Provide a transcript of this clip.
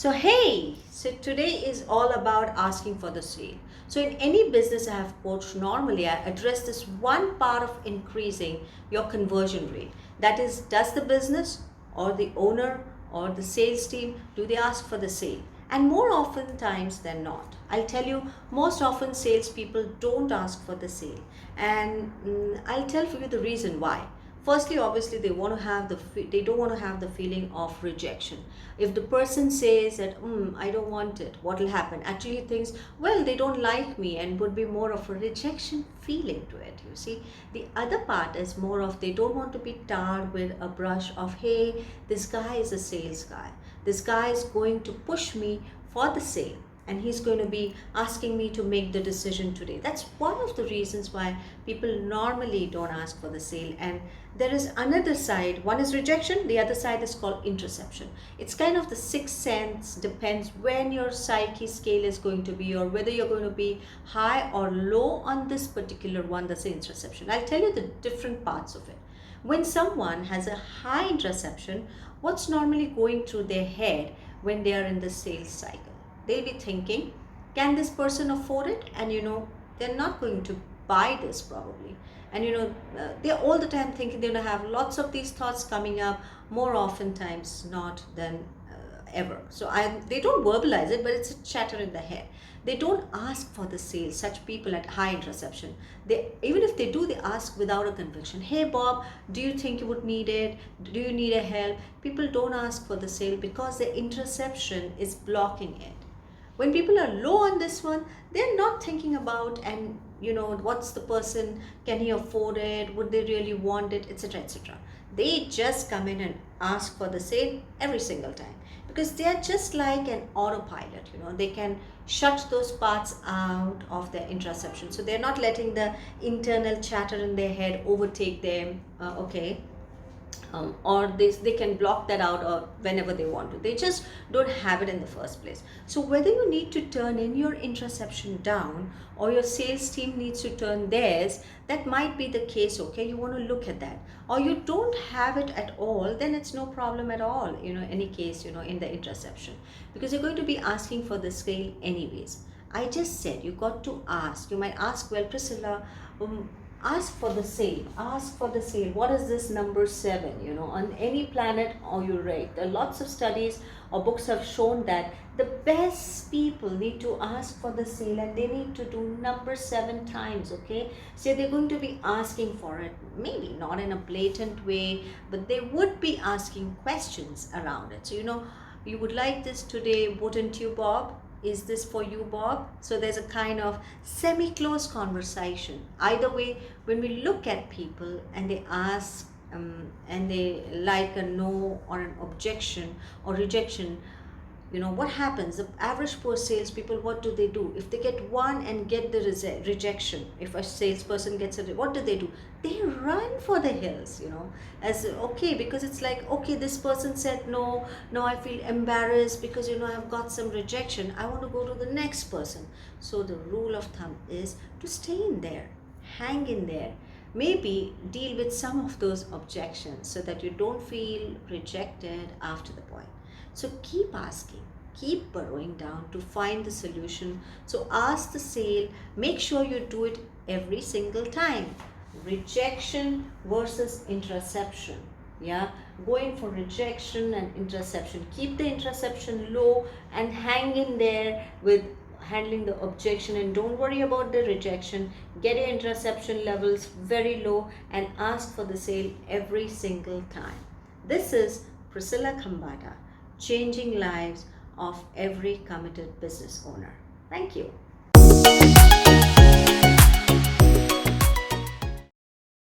So today is all about asking for the sale. So in any business I have coached, normally I address this one part of increasing your conversion rate. That is, does the business or the owner or the sales team, do they ask for the sale? And more often times than not, I'll tell you, most often salespeople don't ask for the sale. And I'll tell you the reason why. Firstly, obviously they want to have they don't want to have the feeling of rejection. If the person says that I don't want it, what will happen? Actually he thinks, well, they don't like me, and would be more of a rejection feeling to it. You see, the other part is more of, they don't want to be tarred with a brush of, hey, this guy is a sales guy, this guy is going to push me for the sale, and he's going to be asking me to make the decision today. That's one of the reasons why people normally don't ask for the sale. And there is another side. One is rejection, the other side is called intraception. It's kind of the sixth sense, depends when your psyche scale is going to be, or whether you're going to be high or low on this particular one, that's the intraception. I'll tell you the different parts of it. When someone has a high intraception, what's normally going through their head when they are in the sales cycle? They'll be thinking, can this person afford it? And they're not going to buy this probably. And they're all the time thinking, they're going to have lots of these thoughts coming up, more often times not than ever. So they don't verbalize it, but it's a chatter in the head. They don't ask for the sale. Such people at high intraception, even if they do, they ask without a conviction. Hey Bob, do you think you would need it? Do you need a help? People don't ask for the sale because their intraception is blocking it. When people are low on this one, they're not thinking about, and what's the person, can he afford it, would they really want it, etc., etc. They just come in and ask for the sale every single time, because they are just like an autopilot. They can shut those parts out of their intraception, so they're not letting the internal chatter in their head overtake them. Or they can block that out, or whenever they want to. They just don't have it in the first place. So whether you need to turn in your intraception down, or your sales team needs to turn theirs, that might be the case. Okay, you want to look at that. Or you don't have it at all, then it's no problem at all, any case, in the intraception, because you're going to be asking for the sale anyways. I just said you got to ask. You might ask, well, Priscilla, ask for the sale. What is this number 7? On any planet, or you rate. There are lots of studies or books have shown that the best people need to ask for the sale, and they need to do number 7 times. Okay, so they're going to be asking for it, maybe not in a blatant way, but they would be asking questions around it. So you would like this today, wouldn't you, Bob? Is this for you, Bob? So there's a kind of semi-close conversation. Either way, when we look at people and they ask and they like a no or an objection or rejection, what happens? The average poor salespeople, what do? If they get one and get the rejection, if a salesperson gets it, what do? They run for the hills, as okay, because it's like, okay, this person said no, I feel embarrassed because I've got some rejection, I want to go to the next person. So the rule of thumb is to stay in there, hang in there, maybe deal with some of those objections so that you don't feel rejected after the point. So keep asking, keep burrowing down to find the solution. So ask the sale, make sure you do it every single time. Rejection versus intraception. Going for rejection and intraception. Keep the intraception low and hang in there with handling the objection, and don't worry about the rejection. Get your intraception levels very low and ask for the sale every single time. This is Priscilla Khambatta, changing lives of every committed business owner. Thank you.